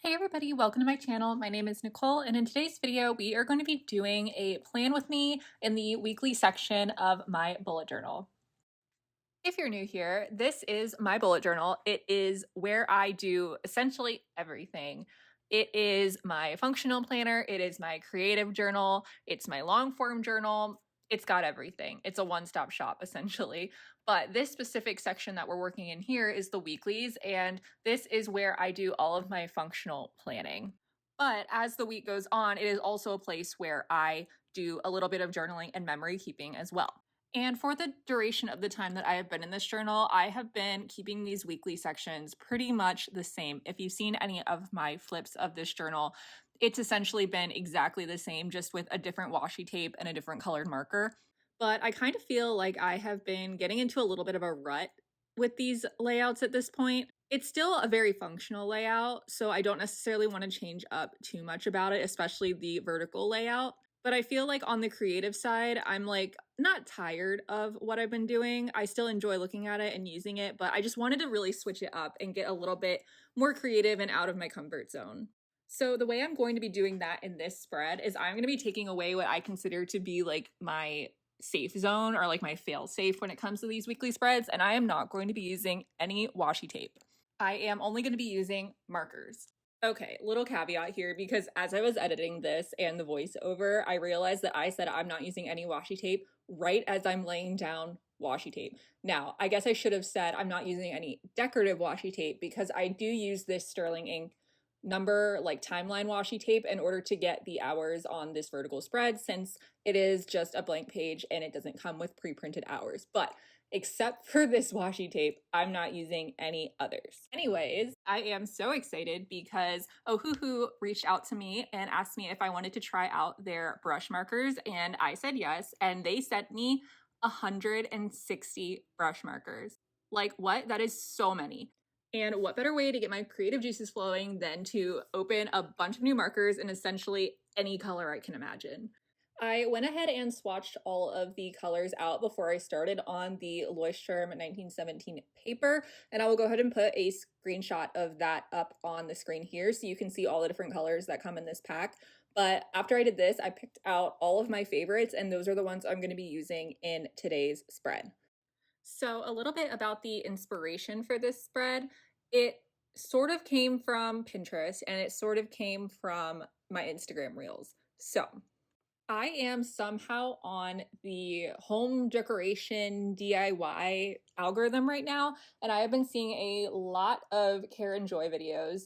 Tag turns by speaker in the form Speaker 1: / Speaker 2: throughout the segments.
Speaker 1: Hey everybody, welcome to my channel. My name is Nicole, and in today's video we are going to be doing a plan with me in the weekly section of my bullet journal. If you're new here, this is my bullet journal. It is where I do essentially everything. It is my functional planner, it is my creative journal, it's my long form journal. It's got everything. It's a one-stop shop essentially. But this specific section that we're working in here is the weeklies, and this is where I do all of my functional planning. But as the week goes on, it is also a place where I do a little bit of journaling and memory keeping as well. And for the duration of the time that I have been in this journal, I have been keeping these weekly sections pretty much the same. If you've seen any of my flips of this journal, it's essentially been exactly the same, just with a different washi tape and a different colored marker. But I kind of feel like I have been getting into a little bit of a rut with these layouts at this point. It's still a very functional layout, so I don't necessarily want to change up too much about it, especially the vertical layout. But I feel like on the creative side, I'm like not tired of what I've been doing. I still enjoy looking at it and using it, but I just wanted to really switch it up and get a little bit more creative and out of my comfort zone. So the way I'm going to be doing that in this spread is I'm going to be taking away what I consider to be like my safe zone or like my fail safe when it comes to these weekly spreads, and I am not going to be using any washi tape. I am only going to be using markers. Okay, little caveat here, because as I was editing this and the voiceover, I realized that I said I'm not using any washi tape right as I'm laying down washi tape. Now, I guess I should have said I'm not using any decorative washi tape, because I do use this sterling ink number like timeline washi tape in order to get the hours on this vertical spread, since it is just a blank page and it doesn't come with pre-printed hours. But except for this washi tape, I'm not using any others. Anyways, I am so excited because Ohuhu reached out to me and asked me if I wanted to try out their brush markers, and I said yes, and they sent me 160 brush markers. Like, what? That is so many. And what better way to get my creative juices flowing than to open a bunch of new markers in essentially any color I can imagine. I went ahead and swatched all of the colors out before I started on the Leuchtturm 1917 paper, and I will go ahead and put a screenshot of that up on the screen here so you can see all the different colors that come in this pack. But after I did this, I picked out all of my favorites, and those are the ones I'm going to be using in today's spread. So a little bit about the inspiration for this spread. It sort of came from Pinterest, and it sort of came from my Instagram reels. So I am somehow on the home decoration DIY algorithm right now, and I have been seeing a lot of Karen Joy videos,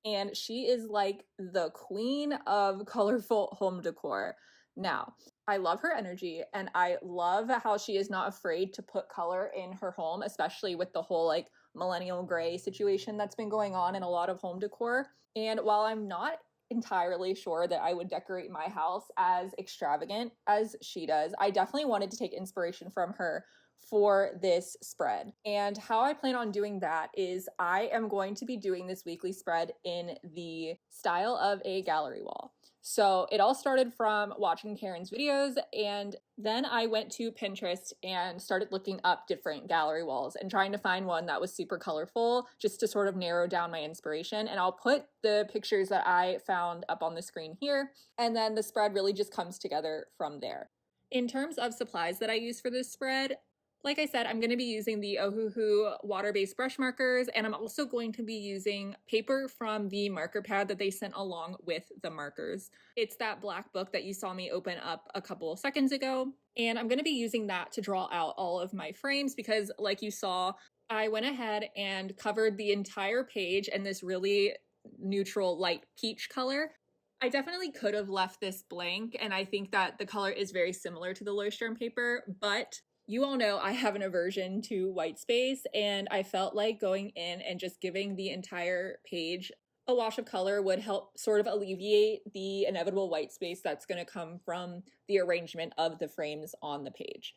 Speaker 1: and she is like the queen of colorful home decor. Now, I love her energy, and I love how she is not afraid to put color in her home, especially with the whole like millennial gray situation that's been going on in a lot of home decor. And while I'm not entirely sure that I would decorate my house as extravagant as she does, I definitely wanted to take inspiration from her for this spread. And how I plan on doing that is I am going to be doing this weekly spread in the style of a gallery wall. So it all started from watching Karen's videos, and then I went to Pinterest and started looking up different gallery walls and trying to find one that was super colorful, just to sort of narrow down my inspiration. And I'll put the pictures that I found up on the screen here, and then the spread really just comes together from there. In terms of supplies that I use for this spread, like I said, I'm going to be using the Ohuhu water-based brush markers, and I'm also going to be using paper from the marker pad that they sent along with the markers. It's that black book that you saw me open up a couple seconds ago, and I'm going to be using that to draw out all of my frames because, like you saw, I went ahead and covered the entire page in this really neutral light peach color. I definitely could have left this blank, and I think that the color is very similar to the Leuchtturm paper, but you all know I have an aversion to white space, and I felt like going in and just giving the entire page a wash of color would help sort of alleviate the inevitable white space that's going to come from the arrangement of the frames on the page.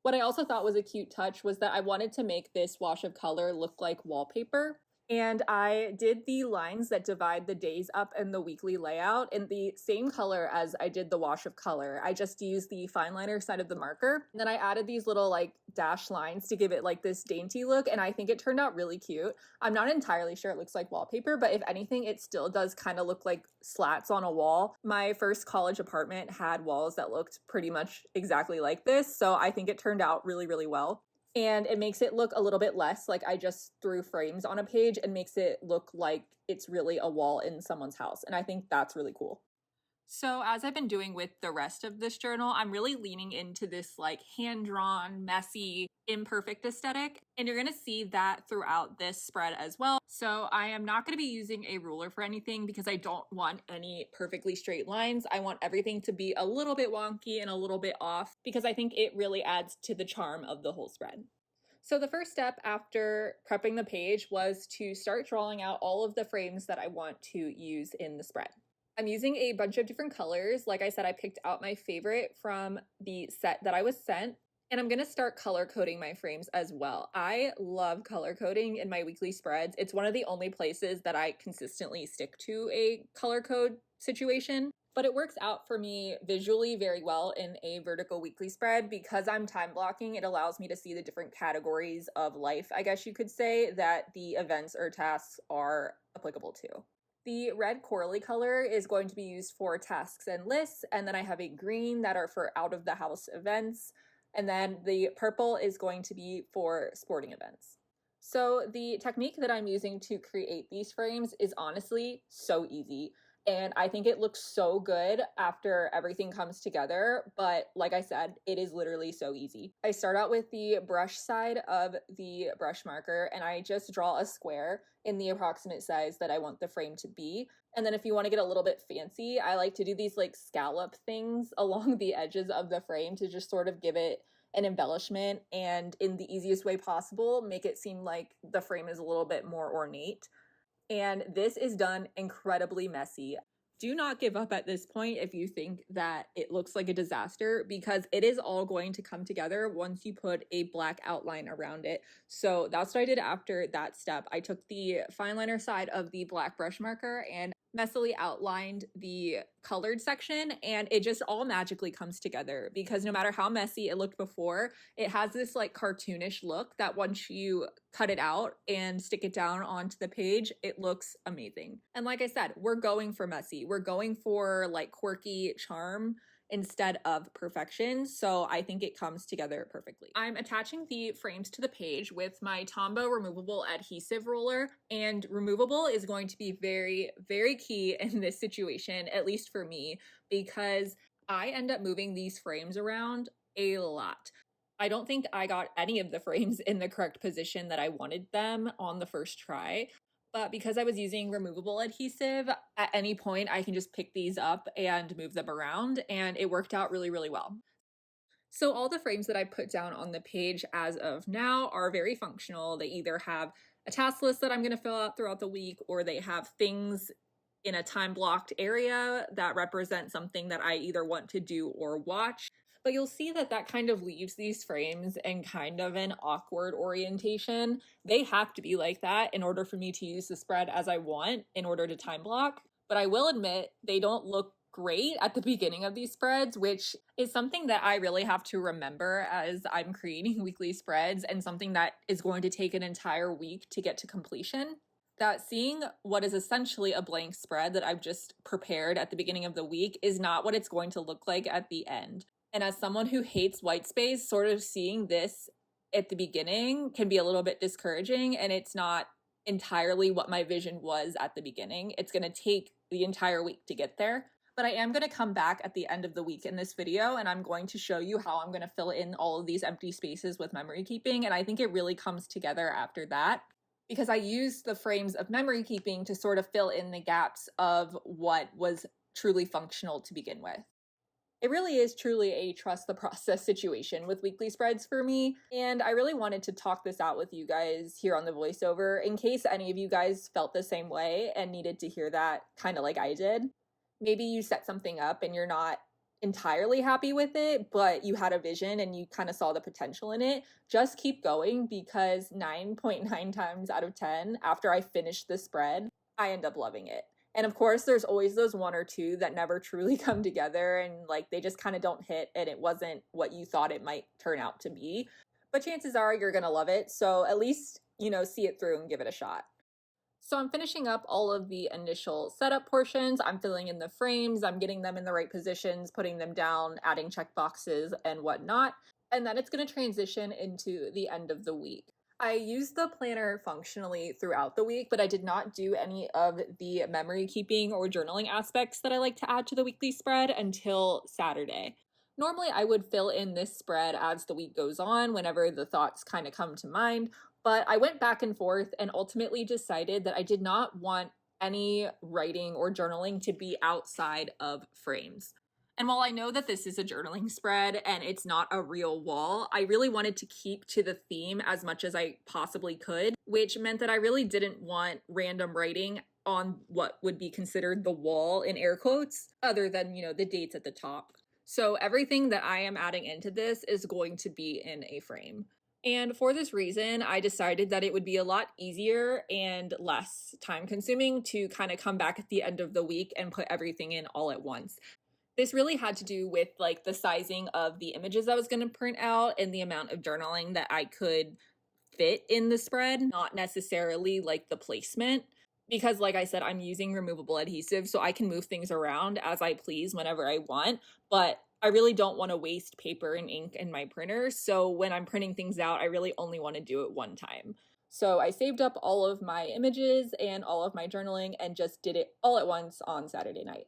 Speaker 1: What I also thought was a cute touch was that I wanted to make this wash of color look like wallpaper. And I did the lines that divide the days up in the weekly layout in the same color as I did the wash of color. I just used the fine liner side of the marker. And then I added these little like dash lines to give it like this dainty look. And I think it turned out really cute. I'm not entirely sure it looks like wallpaper, but if anything, it still does kind of look like slats on a wall. My first college apartment had walls that looked pretty much exactly like this. So I think it turned out really, really well. And it makes it look a little bit less like I just threw frames on a page and makes it look like it's really a wall in someone's house. And I think that's really cool. So as I've been doing with the rest of this journal, I'm really leaning into this like hand-drawn, messy, imperfect aesthetic. And you're gonna see that throughout this spread as well. So I am not gonna be using a ruler for anything because I don't want any perfectly straight lines. I want everything to be a little bit wonky and a little bit off because I think it really adds to the charm of the whole spread. So the first step after prepping the page was to start drawing out all of the frames that I want to use in the spread. I'm using a bunch of different colors. Like I said, I picked out my favorite from the set that I was sent, and I'm gonna start color coding my frames as well. I love color coding in my weekly spreads. It's one of the only places that I consistently stick to a color code situation. But it works out for me visually very well in a vertical weekly spread because I'm time blocking. It allows me to see the different categories of life, I guess you could say, that the events or tasks are applicable to. The red corally color is going to be used for tasks and lists, and then I have a green that are for out of the house events, and then the purple is going to be for sporting events. So the technique that I'm using to create these frames is honestly so easy. And I think it looks so good after everything comes together. But like I said, it is literally so easy. I start out with the brush side of the brush marker and I just draw a square in the approximate size that I want the frame to be. And then if you want to get a little bit fancy, I like to do these like scallop things along the edges of the frame to just sort of give it an embellishment and in the easiest way possible, make it seem like the frame is a little bit more ornate. And this is done incredibly messy. Do not give up at this point if you think that it looks like a disaster because it is all going to come together once you put a black outline around it. So that's what I did after that step. I took the fine liner side of the black brush marker and messily outlined the colored section, and it just all magically comes together because no matter how messy it looked before, it has this like cartoonish look that once you cut it out and stick it down onto the page, it looks amazing. And like I said, we're going for messy. We're going for like quirky charm instead of perfection. So I think it comes together perfectly. I'm attaching the frames to the page with my Tombow removable adhesive roller, and removable is going to be very, very key in this situation, at least for me, because I end up moving these frames around a lot. I don't think I got any of the frames in the correct position that I wanted them on the first try. But because I was using removable adhesive, at any point I can just pick these up and move them around, and it worked out really, really well. So all the frames that I put down on the page as of now are very functional. They either have a task list that I'm going to fill out throughout the week, or they have things in a time blocked area that represent something that I either want to do or watch. But you'll see that that kind of leaves these frames in kind of an awkward orientation. They have to be like that in order for me to use the spread as I want in order to time block. But I will admit they don't look great at the beginning of these spreads, which is something that I really have to remember as I'm creating weekly spreads and something that is going to take an entire week to get to completion. That seeing what is essentially a blank spread that I've just prepared at the beginning of the week is not what it's going to look like at the end. And as someone who hates white space, sort of seeing this at the beginning can be a little bit discouraging, and it's not entirely what my vision was at the beginning. It's going to take the entire week to get there. But I am going to come back at the end of the week in this video, and I'm going to show you how I'm going to fill in all of these empty spaces with memory keeping. And I think it really comes together after that, because I used the frames of memory keeping to sort of fill in the gaps of what was truly functional to begin with. It really is truly a trust the process situation with weekly spreads for me, and I really wanted to talk this out with you guys here on the voiceover in case any of you guys felt the same way and needed to hear that kind of like I did. Maybe you set something up and you're not entirely happy with it, but you had a vision and you kind of saw the potential in it, just keep going, because 9.9 times out of 10, after I finish the spread, I end up loving it. And of course, there's always those one or two that never truly come together and like they just kind of don't hit and it wasn't what you thought it might turn out to be. But chances are you're going to love it. So at least, see it through and give it a shot. So I'm finishing up all of the initial setup portions. I'm filling in the frames, I'm getting them in the right positions, putting them down, adding checkboxes and whatnot. And then it's going to transition into the end of the week. I used the planner functionally throughout the week, but I did not do any of the memory keeping or journaling aspects that I like to add to the weekly spread until Saturday. Normally, I would fill in this spread as the week goes on, whenever the thoughts kind of come to mind, but I went back and forth and ultimately decided that I did not want any writing or journaling to be outside of frames. And while I know that this is a journaling spread and it's not a real wall, I really wanted to keep to the theme as much as I possibly could, which meant that I really didn't want random writing on what would be considered the wall in air quotes, other than, the dates at the top. So everything that I am adding into this is going to be in a frame. And for this reason, I decided that it would be a lot easier and less time consuming to kind of come back at the end of the week and put everything in all at once. This really had to do with like the sizing of the images I was going to print out and the amount of journaling that I could fit in the spread, not necessarily like the placement. Because like I said, I'm using removable adhesive, so I can move things around as I please whenever I want, but I really don't want to waste paper and ink in my printer. So when I'm printing things out, I really only want to do it one time. So I saved up all of my images and all of my journaling and just did it all at once on Saturday night.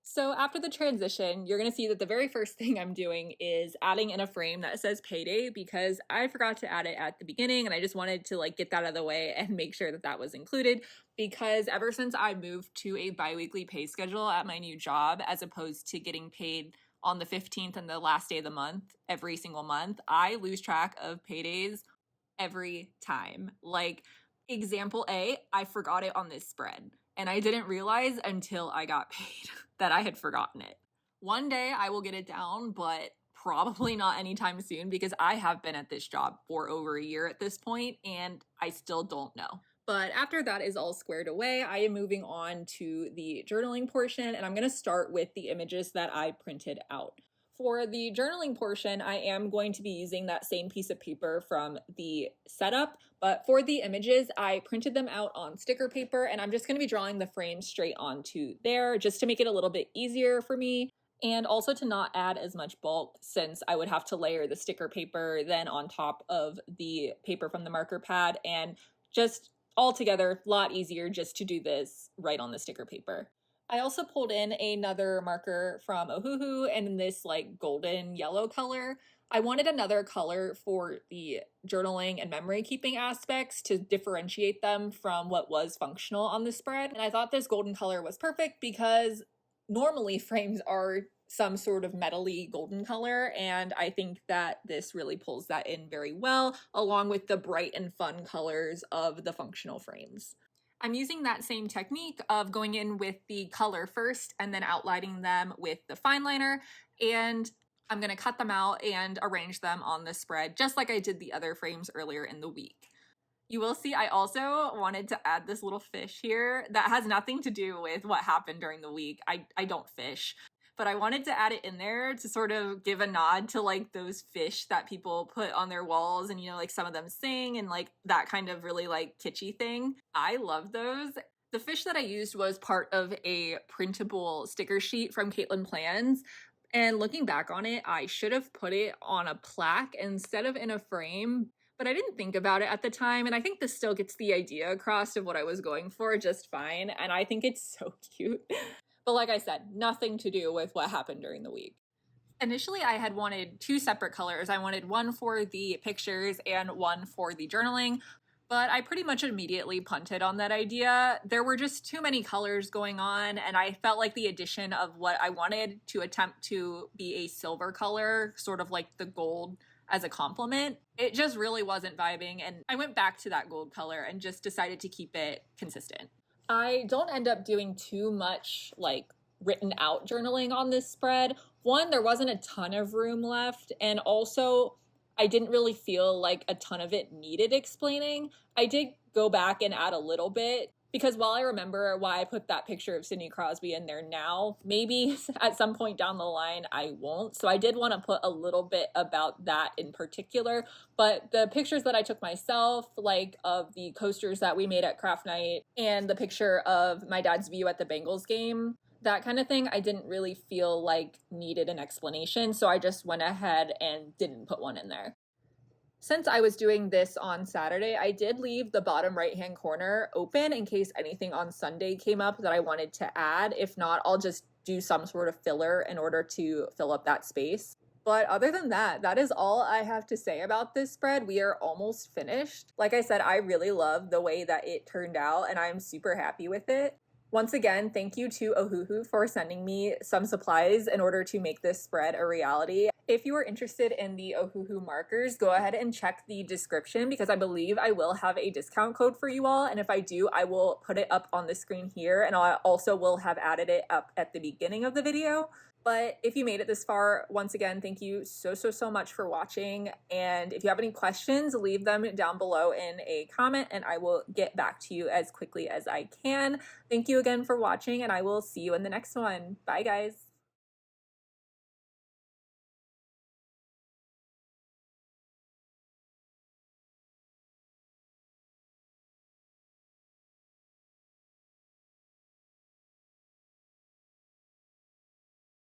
Speaker 1: So after the transition, you're going to see that the very first thing I'm doing is adding in a frame that says payday, because I forgot to add it at the beginning and I just wanted to like get that out of the way and make sure that that was included, because ever since I moved to a bi-weekly pay schedule at my new job, as opposed to getting paid on the 15th and the last day of the month every single month, I lose track of paydays every time. Like, example A, I forgot it on this spread and I didn't realize until I got paid that I had forgotten it. One day I will get it down, but probably not anytime soon, because I have been at this job for over a year at this point and I still don't know. But after that is all squared away, I am moving on to the journaling portion, and I'm going to start with the images that I printed out. For the journaling portion, I am going to be using that same piece of paper from the setup, but for the images, I printed them out on sticker paper, and I'm just going to be drawing the frame straight onto there just to make it a little bit easier for me, and also to not add as much bulk, since I would have to layer the sticker paper then on top of the paper from the marker pad, and just altogether a lot easier just to do this right on the sticker paper. I also pulled in another marker from Ohuhu, and in this like golden yellow color. I wanted another color for the journaling and memory keeping aspects to differentiate them from what was functional on the spread. And I thought this golden color was perfect because normally frames are some sort of metally golden color, and I think that this really pulls that in very well, along with the bright and fun colors of the functional frames. I'm using that same technique of going in with the color first and then outlining them with the fine liner, and I'm going to cut them out and arrange them on the spread just like I did the other frames earlier in the week. You will see I also wanted to add this little fish here that has nothing to do with what happened during the week. I don't fish, but I wanted to add it in there to sort of give a nod to like those fish that people put on their walls, and like some of them sing and like that kind of really like kitschy thing. I love those. The fish that I used was part of a printable sticker sheet from Caitlin Plans. And looking back on it, I should have put it on a plaque instead of in a frame, but I didn't think about it at the time, and I think this still gets the idea across of what I was going for just fine, and I think it's so cute. But like I said, nothing to do with what happened during the week. Initially, I had wanted two separate colors. I wanted one for the pictures and one for the journaling, but I pretty much immediately punted on that idea. There were just too many colors going on, and I felt like the addition of what I wanted to attempt to be a silver color, sort of like the gold as a compliment, it just really wasn't vibing, and I went back to that gold color and just decided to keep it consistent. I don't end up doing too much like written out journaling on this spread. one, there wasn't a ton of room left, and also I didn't really feel like a ton of it needed explaining. I did go back and add a little bit because while I remember why I put that picture of Sidney Crosby in there now, maybe at some point down the line I won't. So I did want to put a little bit about that in particular. But the pictures that I took myself, like of the coasters that we made at craft night and the picture of my dad's view at the Bengals game, that kind of thing, I didn't really feel like needed an explanation. So I just went ahead and didn't put one in there. Since I was doing this on Saturday, I did leave the bottom right-hand corner open in case anything on Sunday came up that I wanted to add. If not, I'll just do some sort of filler in order to fill up that space. But other than that, that is all I have to say about this spread. We are almost finished. Like I said, I really love the way that it turned out and I'm super happy with it. Once again, thank you to Ohuhu for sending me some supplies in order to make this spread a reality. If you are interested in the Ohuhu markers, go ahead and check the description because I believe I will have a discount code for you all. And if I do, I will put it up on the screen here and I also will have added it up at the beginning of the video. But if you made it this far, once again, thank you so much for watching. And if you have any questions, leave them down below in a comment and I will get back to you as quickly as I can. Thank you again for watching and I will see you in the next one. Bye guys.